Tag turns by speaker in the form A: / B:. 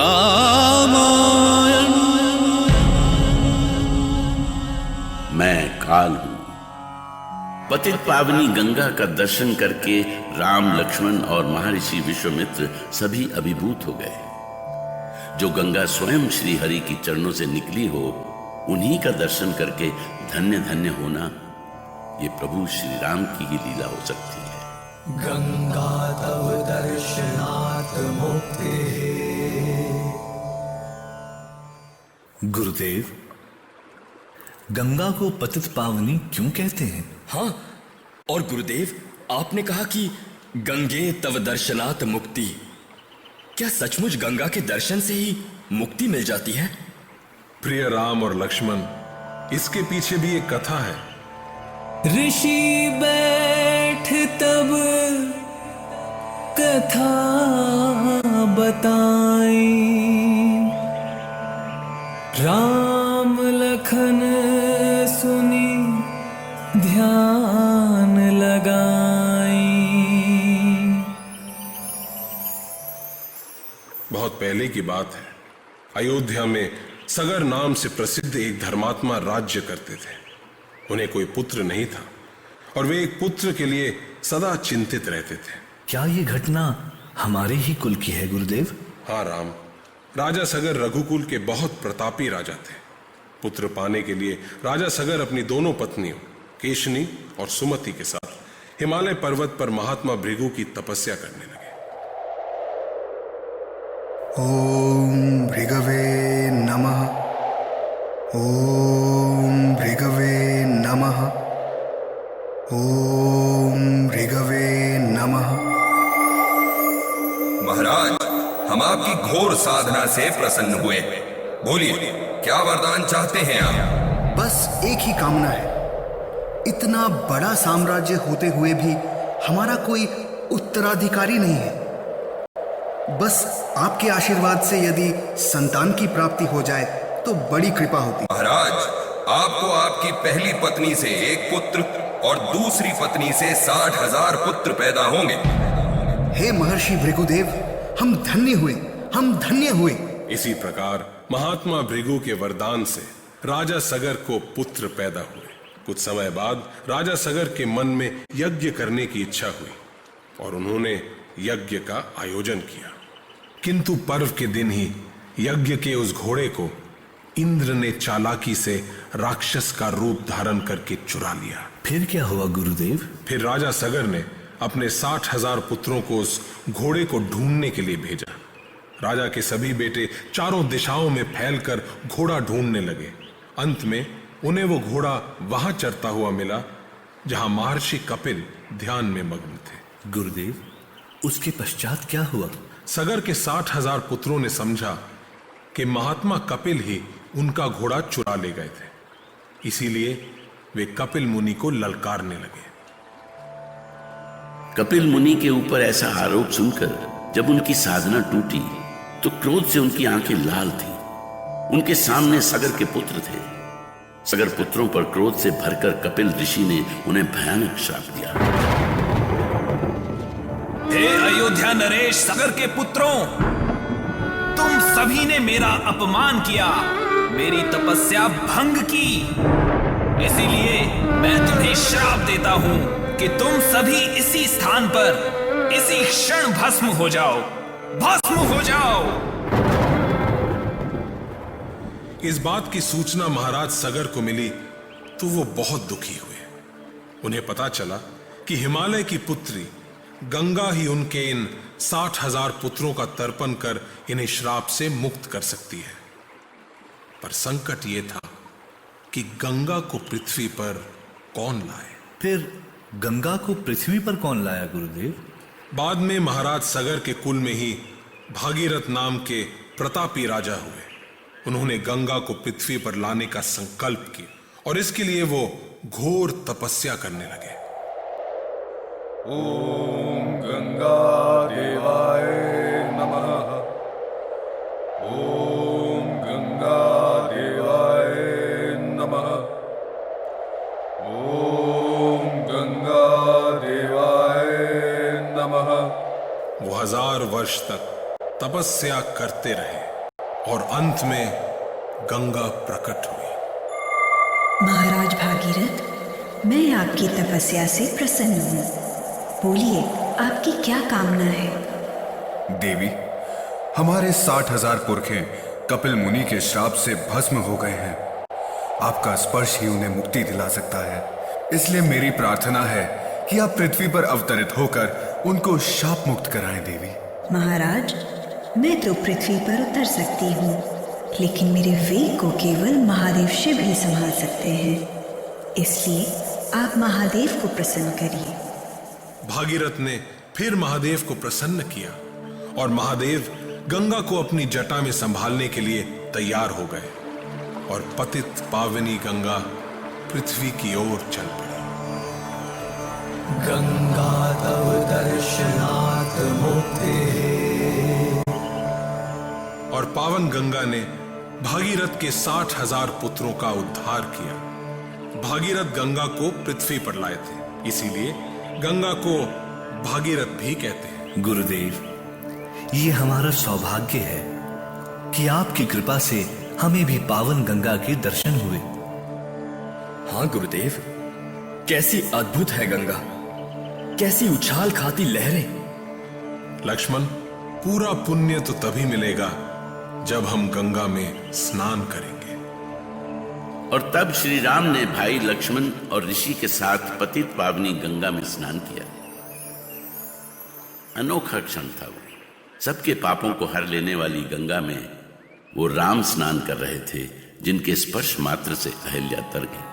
A: रामायण। मैं काल हूं। पतित पावनी गंगा का दर्शन करके राम, लक्ष्मण और महर्षि विश्वामित्र सभी अभिभूत हो गए। जो गंगा स्वयं श्री हरि की चरणों से निकली हो, उन्हीं का दर्शन करके धन्य धन्य होना, ये प्रभु श्री राम की ही लीला हो सकती है।
B: गंगा तव दर्शनात् मुक्ति।
C: गुरुदेव, गंगा को पतित पावनी क्यों कहते हैं?
D: हाँ, और गुरुदेव, आपने कहा कि गंगे तव दर्शनात् मुक्ति। क्या सचमुच गंगा के दर्शन से ही मुक्ति मिल जाती है?
E: प्रिय राम और लक्ष्मण, इसके पीछे भी एक कथा है।
B: ऋषि बैठ तब कथा बताई, राम लखन सुनी ध्यान लगाई।
E: बहुत पहले की बात है। अयोध्या में सगर नाम से प्रसिद्ध एक धर्मात्मा राज्य करते थे। उन्हें कोई पुत्र नहीं था और वे एक पुत्र के लिए सदा चिंतित रहते थे।
C: क्या ये घटना हमारे ही कुल की है गुरुदेव?
E: हाँ राम, राजा सगर रघुकुल के बहुत प्रतापी राजा थे। पुत्र पाने के लिए राजा सगर अपनी दोनों पत्नियों केशनी और सुमति के साथ हिमालय पर्वत पर महात्मा भृगु की तपस्या करने लगे।
F: ओम भृगवे नमः। ओम भृगवे नमः। ओम भृगवे नमः।
G: महाराज, हम आपकी घोर साधना से प्रसन्न हुए। बोलिए, क्या वरदान चाहते हैं आप?
F: बस एक ही कामना है। इतना बड़ा साम्राज्य होते हुए भी हमारा कोई उत्तराधिकारी नहीं है। बस आपके आशीर्वाद से यदि संतान की प्राप्ति हो जाए तो बड़ी कृपा होती।
G: महाराज, आपको आपकी पहली पत्नी से एक पुत्र और दूसरी पत्नी से 60,000 पुत्र पैदा होंगे।
F: हे महर्षि भृगुदेव, हम धन्य हुए, हम धन्य हुए।
E: इसी प्रकार महात्मा भृगु के वरदान से राजा सगर को पुत्र पैदा हुए। कुछ समय बाद राजा सगर के मन में यज्ञ करने की इच्छा हुई और उन्होंने यज्ञ का आयोजन किया। किंतु पर्व के दिन ही यज्ञ के उस घोड़े को इंद्र ने चालाकी से राक्षस का रूप धारण करके चुरा लिया।
C: फिर क्या हुआ गुरुदेव?
E: फिर राजा सगर ने अपने 60,000 पुत्रों को उस घोड़े को ढूंढने के लिए भेजा। राजा के सभी बेटे चारों दिशाओं में फैलकर घोड़ा ढूंढने लगे। अंत में उन्हें वो घोड़ा वहां चरता हुआ मिला जहां महर्षि कपिल ध्यान में मग्न थे।
C: गुरुदेव, उसके पश्चात क्या हुआ?
E: सगर के 60,000 पुत्रों ने समझा कि महात्मा कपिल ही उनका घोड़ा चुरा ले गए थे। इसीलिए वे कपिल मुनि को ललकारने लगे।
A: कपिल मुनि के ऊपर ऐसा आरोप सुनकर जब उनकी साधना टूटी तो क्रोध से उनकी आंखें लाल थी। उनके सामने सगर के पुत्र थे। सगर पुत्रों पर क्रोध से भरकर कपिल ऋषि ने उन्हें भयानक श्राप दिया।
H: हे अयोध्या नरेश सगर के पुत्रों, तुम सभी ने मेरा अपमान किया, मेरी तपस्या भंग की। इसीलिए मैं तुम्हें श्राप देता हूं कि तुम सभी इसी स्थान पर इसी क्षण भस्म हो जाओ, भस्म हो जाओ।
E: इस बात की सूचना महाराज सगर को मिली तो वो बहुत दुखी हुए। उन्हें पता चला कि हिमालय की पुत्री गंगा ही उनके इन 60,000 पुत्रों का तर्पण कर इन्हें श्राप से मुक्त कर सकती है। पर संकट ये था कि गंगा को पृथ्वी पर कौन लाए।
C: फिर गंगा को पृथ्वी पर कौन लाया गुरुदेव?
E: बाद में महाराज सगर के कुल में ही भागीरथ नाम के प्रतापी राजा हुए। उन्होंने गंगा को पृथ्वी पर लाने का संकल्प किया और इसके लिए वो घोर तपस्या करने लगे।
I: ओम गंगा देवाय नमः। ओम गंगा देवाय नमः। ओम गंगा देवाय नमः।
E: वो 1000 वर्ष तक तपस्या करते रहे। और अंत में गंगा प्रकट हुई।
J: महाराज भागीरथ, मैं आपकी तपस्या से प्रसन्न हूँ। बोलिए, आपकी क्या कामना है?
I: देवी, हमारे 60,000 पुरखे कपिल मुनि के श्राप से भस्म हो गए हैं। आपका स्पर्श ही उन्हें मुक्ति दिला सकता है। इसलिए मेरी प्रार्थना है कि आप पृथ्वी पर अवतरित होकर उनको शाप मुक्त कराएं देवी।
J: महाराज, मैं तो पृथ्वी पर उतर सकती हूँ, लेकिन मेरे वेग को केवल महादेव शिव ही संभाल सकते हैं। इसलिए आप महादेव को प्रसन्न करिए।
E: भागीरथ ने फिर महादेव को प्रसन्न किया और महादेव गंगा को अपनी जटा में संभालने के लिए तैयार हो गए और पतित पावनी गंगा पृथ्वी की ओर चल पड़ी।
B: गंगा तव दर्शनात् मुक्ते।
E: और पावन गंगा ने भागीरथ के 60,000 पुत्रों का उद्धार किया। भागीरथ गंगा को पृथ्वी पर लाए थे, इसीलिए गंगा को भागीरथ भी कहते हैं।
C: गुरुदेव, ये हमारा सौभाग्य है कि आपकी कृपा से हमें भी पावन गंगा के दर्शन हुए।
D: हाँ गुरुदेव, कैसी अद्भुत है गंगा, कैसी उछाल खाती लहरें।
E: लक्ष्मण, पूरा पुण्य तो तभी मिलेगा जब हम गंगा में स्नान करेंगे।
A: और तब श्री राम ने भाई लक्ष्मण और ऋषि के साथ पतित पावनी गंगा में स्नान किया। अनोखा क्षण था वो। सबके पापों को हर लेने वाली गंगा में वो राम स्नान कर रहे थे, जिनके स्पर्श मात्र से अहिल्या तर गई।